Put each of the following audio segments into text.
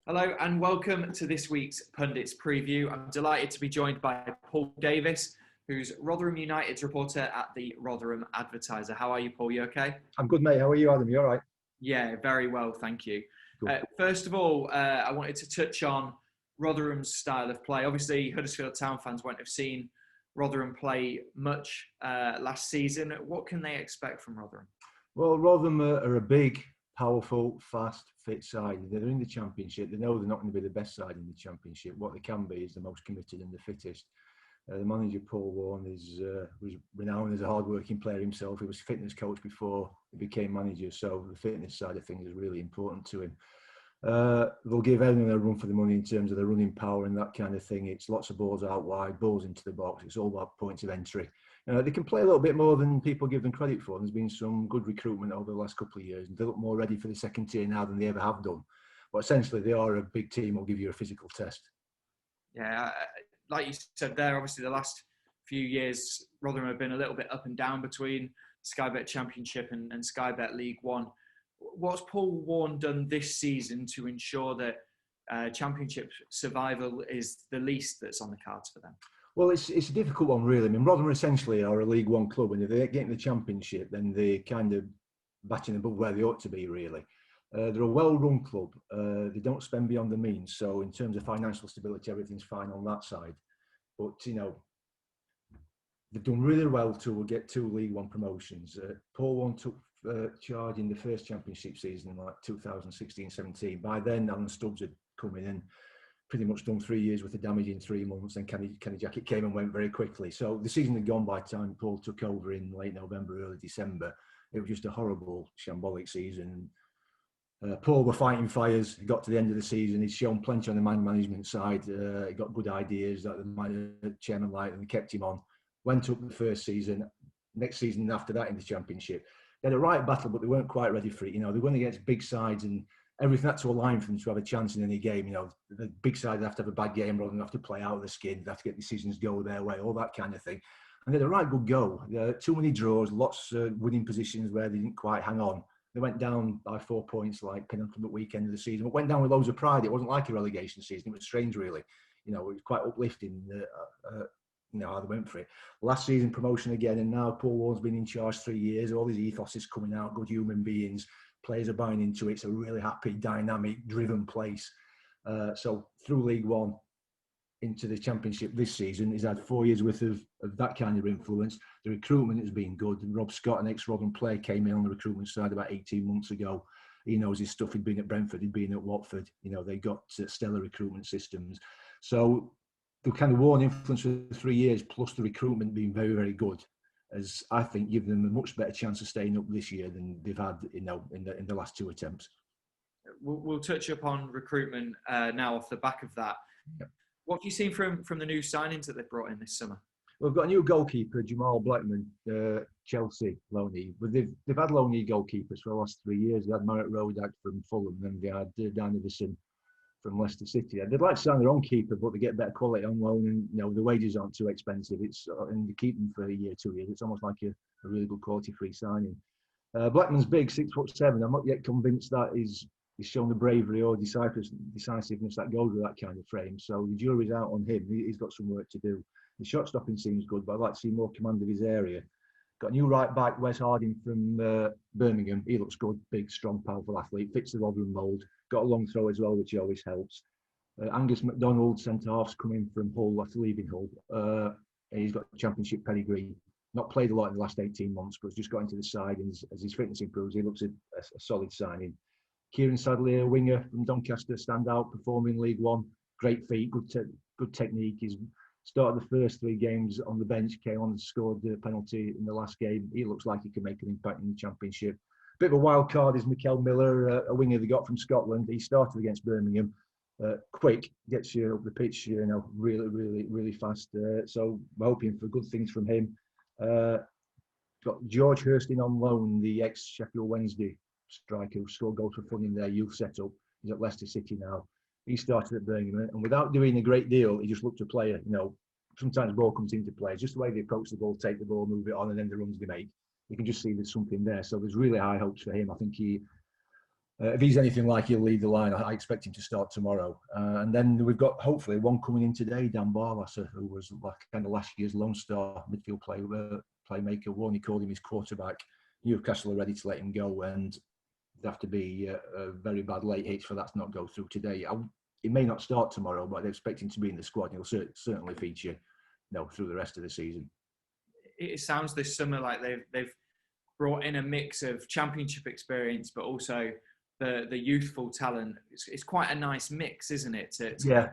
Hello and welcome to this week's Pundits preview. I'm delighted to be joined by Paul Davis, who's Rotherham United's reporter at the Rotherham Advertiser. How are you, Paul? You okay? I'm good, mate. How are you, Adam? You all right? Yeah, very well, thank you. Good. First of all, I wanted to touch on Rotherham's style of play. Obviously, Huddersfield Town fans won't have seen Rotherham play much last season. What can they expect from Rotherham? Well, Rotherham are a big, powerful, fast, fit side. They're in the Championship. They know they're not going to be the best side in the Championship. What they can be is the most committed and the fittest. The manager, Paul Warne, was renowned as a hard-working player himself. He was fitness coach before he became manager, so the fitness side of things is really important to him. They'll give anyone a run for the money in terms of the running power and that kind of thing. It's lots of balls out wide, balls into the box. It's all about points of entry. They can play a little bit more than people give them credit for. There's been some good recruitment over the last couple of years, and they look more ready for the second tier now than they ever have done. But essentially, they are a big team who'll give you a physical test. Yeah, like you said there, obviously the last few years, Rotherham have been a little bit up and down between Sky Bet Championship and Sky Bet League One. What's Paul Warne done this season to ensure that Championship survival is the least that's on the cards for them? Well, it's a difficult one, really. I mean, Rotherham essentially are a League One club, and if they get in the Championship, then they're kind of batting above where they ought to be, really. They're a well-run club. They don't spend beyond the means. So in terms of financial stability, everything's fine on that side. But, they've done really well to get 2 League One promotions. Paul Warne took charge in the first Championship season in like 2016-17. By then, Alan Stubbs had come in and pretty much done 3 years worth of damage in 3 months, and Kenny Jackett came and went very quickly. So the season had gone by the time Paul took over in late November, early December. It was just a horrible, shambolic season. Paul were fighting fires. He got to the end of the season. He's shown plenty on the man management side. He got good ideas that the chairman liked, and kept him on. Went up the first season. Next season after that in the Championship, they had a right battle, but they weren't quite ready for it. They went against big sides, and everything had to align for them to have a chance in any game. The big side have to have a bad game rather than have to play out of the skin. They have to get decisions go their way, all that kind of thing. And they had a right good go. Too many draws, lots of winning positions where they didn't quite hang on. They went down by 4 points, like penultimate weekend of the season. But went down with loads of pride. It wasn't like a relegation season. It was strange, really. It was quite uplifting. How they went for it. Last season, promotion again, and now Paul Warne's been in charge 3 years. All his ethos is coming out. Good human beings. Players are buying into it. It's a really happy, dynamic, driven place. So through League One into the Championship this season, he's had 4 years worth of that kind of influence. The recruitment has been good. Rob Scott, an ex-Rotherham player, came in on the recruitment side about 18 months ago. He knows his stuff. He'd been at Brentford. He'd been at Watford. They got stellar recruitment systems. So the kind of Warne influence for 3 years, plus the recruitment being very, very good, as I think give them a much better chance of staying up this year than they've had, in the last 2 attempts. We'll touch upon recruitment now off the back of that. Yep. What have you seen from the new signings that they've brought in this summer? We've got a new goalkeeper, Jamal Blackman, Chelsea loanee. But they've had loanee goalkeepers for the last 3 years. They had Marek Rodak from Fulham, and they had Dan Iverson from Leicester City. They'd like to sign their own keeper, but they get better quality on loan, and the wages aren't too expensive. And they keep them for a year, 2 years. It's almost like a really good quality free signing. Blackman's big, 6'7". I'm not yet convinced that he's shown the bravery or decisiveness that goes with that kind of frame. So the jury's out on him. He's got some work to do. The shot stopping seems good, but I'd like to see more command of his area. Got a new right back, Wes Harding from Birmingham. He looks good, big, strong, powerful athlete. Fits the Rotherham mould. Got a long throw as well, which always helps. Angus MacDonald, centre-half's coming from Hull after leaving Hull. He's got Championship pedigree. Not played a lot in the last 18 months, but just got into the side. And as his fitness improves, he looks a solid signing. Kieran Sadler, a winger from Doncaster, standout, performing League One. Great feet, good technique. He's started the first 3 games on the bench, came on and scored the penalty in the last game. He looks like he can make an impact in the Championship. Bit of a wild card is Mikel Miller, a winger they got from Scotland. He started against Birmingham. Quick, gets you up the pitch, really, really, really fast. So we're hoping for good things from him. Got George Hurston on loan, the ex-Sheffield Wednesday striker who scored goals for fun in their youth setup. He's at Leicester City now. He started at Birmingham, and without doing a great deal, he just looked a player. Sometimes the ball comes into play. Just the way they approach the ball, take the ball, move it on, and then the runs they make. You can just see there's something there. So there's really high hopes for him. I think If he's anything like he'll lead the line, I expect him to start tomorrow. And then we've got hopefully one coming in today, Dan Barlasser, who was like kind of last year's Lone Star midfield playmaker. Warne called him his quarterback. Newcastle are ready to let him go, and there'd have to be a very bad late hitch for that to not go through today. He may not start tomorrow, but I expect him to be in the squad. He'll certainly feature, through the rest of the season. It sounds this summer like they've brought in a mix of championship experience, but also the youthful talent. It's quite a nice mix, isn't it? Yeah,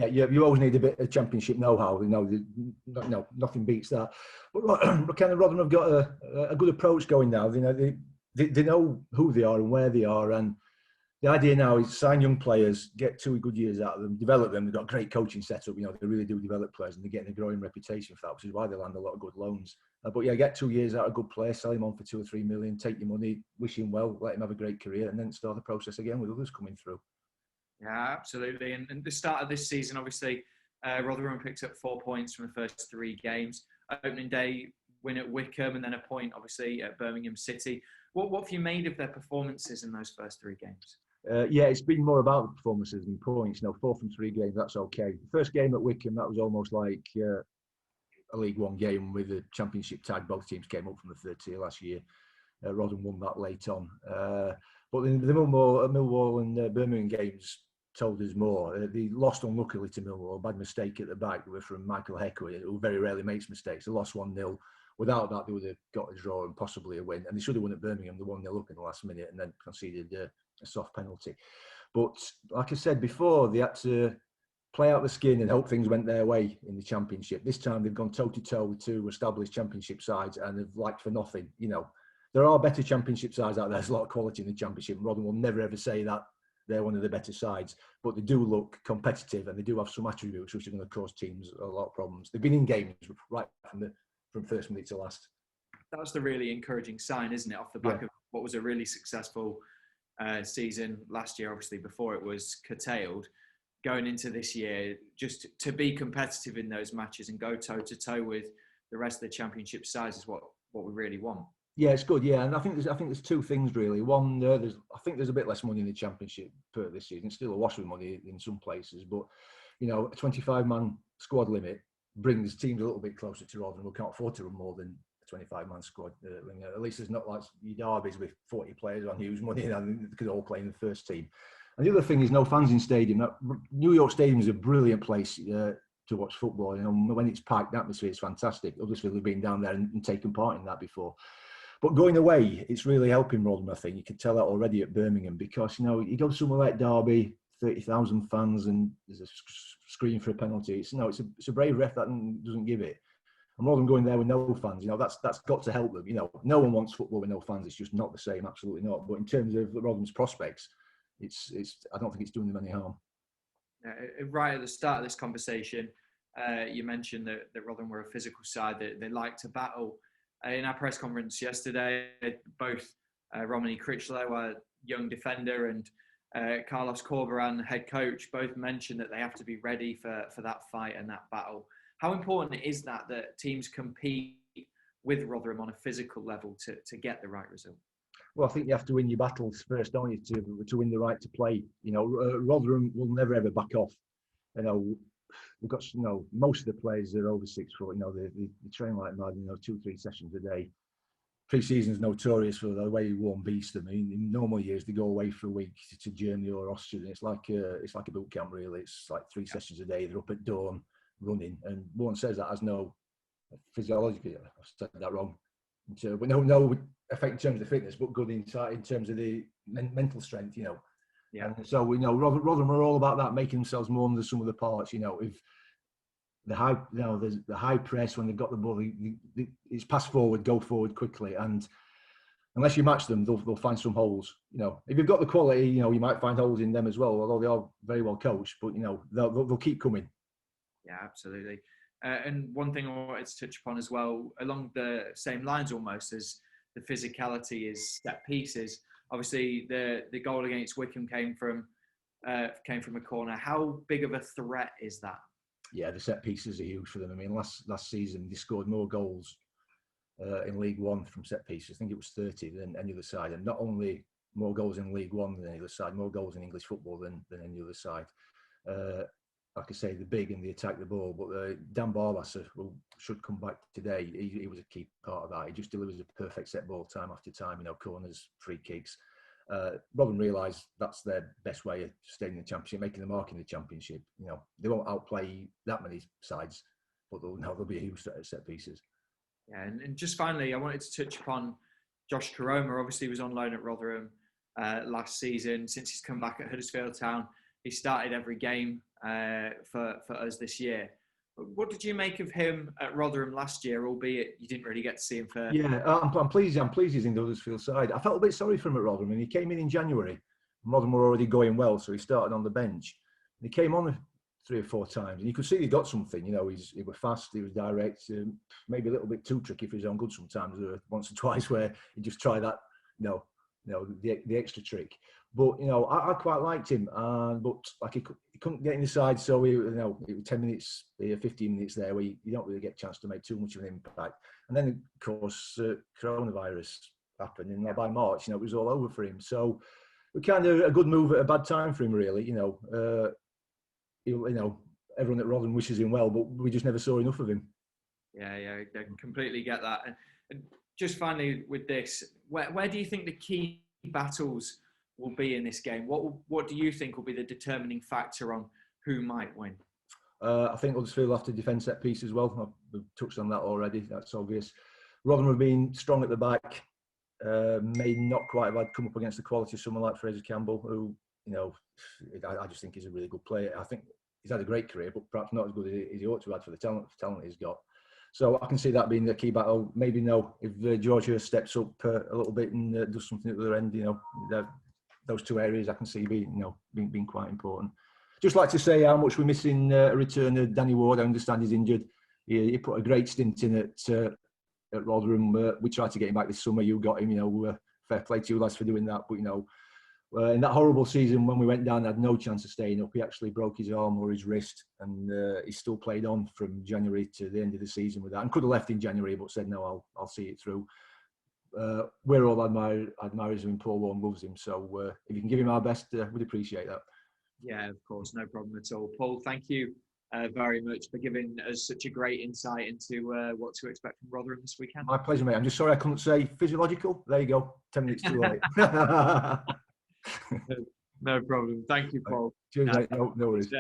you always need a bit of championship know-how. Nothing beats that. But kind of Rotherham have got a good approach going now. They know who they are and where they are, and the idea now is sign young players, get 2 good years out of them, develop them. They've got a great coaching setup. They really do develop players, and they're getting a growing reputation for that, which is why they land a lot of good loans. But get 2 years out of a good player, sell him on for 2 or 3 million, take your money, wish him well, let him have a great career, and then start the process again with others coming through. Yeah, absolutely. And the start of this season, obviously, Rotherham picked up 4 points from the first 3 games. Opening day win at Wickham, and then a point, obviously, at Birmingham City. What have you made of their performances in those first 3 games? It's been more about the performances than points. 4 from 3 games, that's okay. The first game at Wickham, that was almost like a League One game with a championship tag. Both teams came up from the 3rd tier last year. Rotherham won that late on. But the Millwall and Birmingham games told us more. They lost unluckily to Millwall. A bad mistake at the back from Michael Hecker, who very rarely makes mistakes. They lost 1-0. Without that, they would have got a draw and possibly a win. And they should have won at Birmingham, the 1-0 up in the last minute, and then conceded a soft penalty. But like I said before, they had to play out the skin and hope things went their way in the Championship. This time they've gone toe-to-toe with 2 established Championship sides and have lacked for nothing. There are better Championship sides out there. There's a lot of quality in the Championship. Rotherham will never ever say that they're one of the better sides, but they do look competitive and they do have some attributes which are going to cause teams a lot of problems. They've been in games right from first minute to last. That's the really encouraging sign, isn't it? Off the back of what was a really successful season last year, obviously before it was curtailed. Going into this year, just to be competitive in those matches and go toe to toe with the rest of the Championship sides is what we really want. Yeah, it's good. Yeah, and I think there's 2 things really. One, I think there's a bit less money in the Championship for this season. It's still a wash of money in some places, but a 25-man squad limit brings teams a little bit closer to Rotherham who can't afford to run more than a 25-man squad. At least there's not like your derbies with 40 players on huge money and they could all play in the first team. And the other thing is no fans in stadium. New York Stadium is a brilliant place to watch football. When it's packed, the atmosphere is fantastic. Huddersfield have been down there and taken part in that before. But going away, it's really helping Rotherham, I think. You can tell that already at Birmingham because, you go somewhere like Derby, 30,000 fans and there's a screen for a penalty. It's a brave ref that doesn't give it. And Rotherham going there with no fans, that's got to help them. No one wants football with no fans. It's just not the same, absolutely not. But in terms of Rotherham's prospects, I don't think it's doing them any harm. Right at the start of this conversation, you mentioned that Rotherham were a physical side, that they like to battle. In our press conference yesterday, both Romany Critchlow, our young defender, and Carlos Corberan, head coach, both mentioned that they have to be ready for that fight and that battle. How important is that teams compete with Rotherham on a physical level to get the right result? Well, I think you have to win your battles first, don't you, to win the right to play. Rotherham will never ever back off. We've got most of the players are over 6 foot. They train like mad. 2-3 sessions a day. Pre-season's notorious for the way Warne beats them. In normal years, they go away for a week to Germany or Austria. It's like a boot camp, really. It's like 3 sessions a day. They're up at dawn running, and Warne says that has no physiology. I've said that wrong. But no effect in terms of fitness, but good insight in terms of the mental strength. Yeah. And so we know Rotherham are all about that, making themselves more than the sum of the parts. If there's the high press when they've got the ball, it's pass forward, go forward quickly, and unless you match them, they'll find some holes. If you've got the quality, you might find holes in them as well. Although they are very well coached, but they'll keep coming. Yeah, absolutely. And one thing I wanted to touch upon as well, along the same lines almost as the physicality, is set pieces. Obviously, the goal against Wickham came from a corner. How big of a threat is that? Yeah, the set pieces are huge for them. Last season they scored more goals in League One from set pieces. I think it was 30 than any other side. And not only more goals in League One than any other side, more goals in English football than any other side. Like I say, they're big and they attack the ball, but Dan Barlasser, who should come back today, he was a key part of that. He just delivers a perfect set ball time after time, corners, free kicks. Rotherham realise that's their best way of staying in the Championship, making the mark in the Championship. They won't outplay that many sides, but they'll be a huge set pieces. Yeah, and just finally, I wanted to touch upon Josh Koroma. Obviously, he was on loan at Rotherham last season. Since he's come back at Huddersfield Town, he started every game for us this year. What did you make of him at Rotherham last year, albeit you didn't really get to see him for... Yeah, I'm pleased he's in the Huddersfield side. I felt a bit sorry for him at Rotherham, and he came in January. Rotherham were already going well, so he started on the bench. And he came on 3 or 4 times, and you could see he got something. He was fast, he was direct, maybe a little bit too tricky for his own good sometimes. Once or twice where he just tried that, the extra trick. But I quite liked him, but like he couldn't get in the side, so it was 10 minutes, 15 minutes there where you don't really get a chance to make too much of an impact. And then of course coronavirus happened, and by March, it was all over for him. So we kind of a good move at a bad time for him, really. Everyone at Rotherham wishes him well, but we just never saw enough of him. Yeah, I completely get that. And just finally with this, where do you think the key battles will be in this game? What do you think will be the determining factor on who might win? I think Huddersfield will have to defend set piece as well. I've touched on that already. That's obvious. Rotherham have been strong at the back. May not quite have come up against the quality of someone like Fraser Campbell, who I just think he's a really good player. I think he's had a great career, but perhaps not as good as he ought to have for the talent he's got. So I can see that being the key battle. Maybe if George Hurst steps up a little bit and does something at the other end, those 2 areas I can see being quite important. Just like to say how much we're missing a return of Danny Ward. I understand he's injured. He put a great stint in at Rotherham. We tried to get him back this summer. You got him. Fair play to you lads for doing that. But in that horrible season when we went down, had no chance of staying up. He actually broke his arm or his wrist, and he still played on from January to the end of the season with that. And could have left in January, but said no, I'll see it through. We're all admirers of him. Paul Warne loves him, so if you can give him our best, we'd appreciate that. Yeah, of course, no problem at all. Paul, thank you very much for giving us such a great insight into what to expect from Rotherham this weekend. My pleasure, mate. I'm just sorry I couldn't say physiological. There you go. 10 minutes too late. No problem. Thank you, Paul. Cheers, mate. No worries.